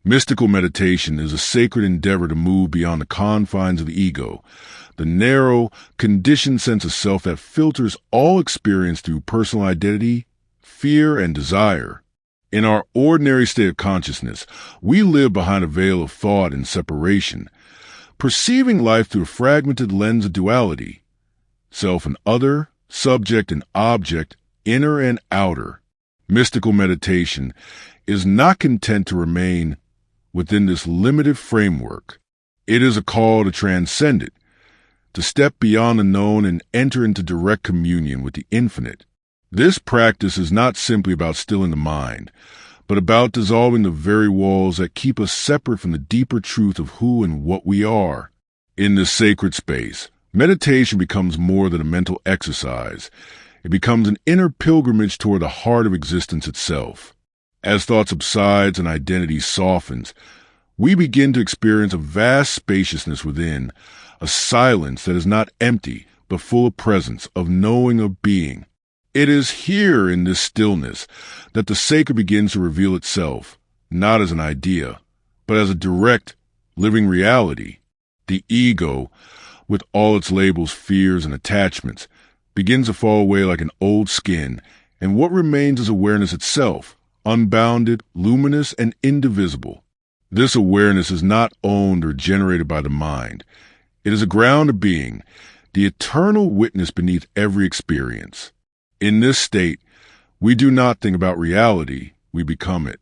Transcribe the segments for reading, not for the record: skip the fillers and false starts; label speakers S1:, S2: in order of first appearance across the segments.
S1: Mystical meditation is a sacred endeavor to move beyond the confines of the ego, the narrow, conditioned sense of self that filters all experience through personal identity, fear, and desire. In our ordinary state of consciousness, we live behind a veil of thought and separation, perceiving life through a fragmented lens of duality, self and other, subject and object, inner and outer. Mystical meditation is not content to remain within this limited framework. It is a call to transcend it, to step beyond the known and enter into direct communion with the infinite. This practice is not simply about stilling the mind, but about dissolving the very walls that keep us separate from the deeper truth of who and what we are. In this sacred space, meditation becomes more than a mental exercise. It becomes an inner pilgrimage toward the heart of existence itself. As thought subsides and identity softens, we begin to experience a vast spaciousness within, a silence that is not empty, but full of presence, of knowing, of being. It is here in this stillness that the sacred begins to reveal itself, not as an idea, but as a direct, living reality. The ego, with all its labels, fears, and attachments, begins to fall away like an old skin, and what remains is awareness itself, unbounded, luminous, and indivisible. This awareness is not owned or generated by the mind. It is a ground of being, the eternal witness beneath every experience. In this state, we do not think about reality, we become it.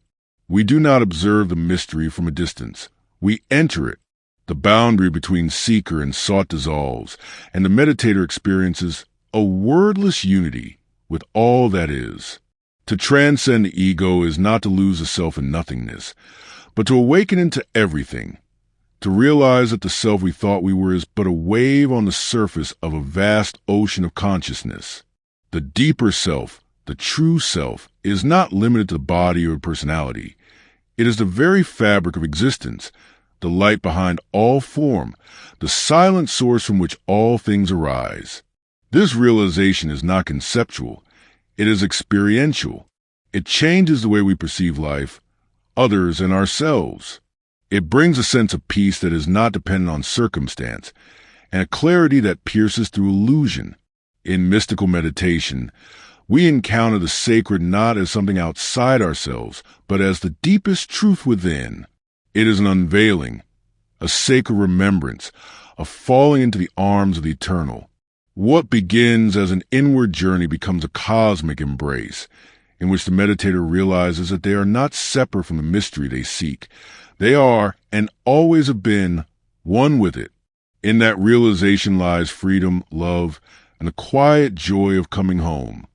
S1: We do not observe the mystery from a distance. We enter it. The boundary between seeker and sought dissolves, and the meditator experiences a wordless unity with all that is. To transcend the ego is not to lose the self in nothingness, but to awaken into everything, to realize that the self we thought we were is but a wave on the surface of a vast ocean of consciousness. The deeper self, the true self, is not limited to the body or personality. It is the very fabric of existence, the light behind all form, the silent source from which all things arise. This realization is not conceptual. It is experiential. It changes the way we perceive life, others, and ourselves. It brings a sense of peace that is not dependent on circumstance, and a clarity that pierces through illusion. In mystical meditation, we encounter the sacred not as something outside ourselves, but as the deepest truth within. It is an unveiling, a sacred remembrance, a falling into the arms of the eternal. What begins as an inward journey becomes a cosmic embrace, in which the meditator realizes that they are not separate from the mystery they seek. They are, and always have been, one with it. In that realization lies freedom, love, and the quiet joy of coming home.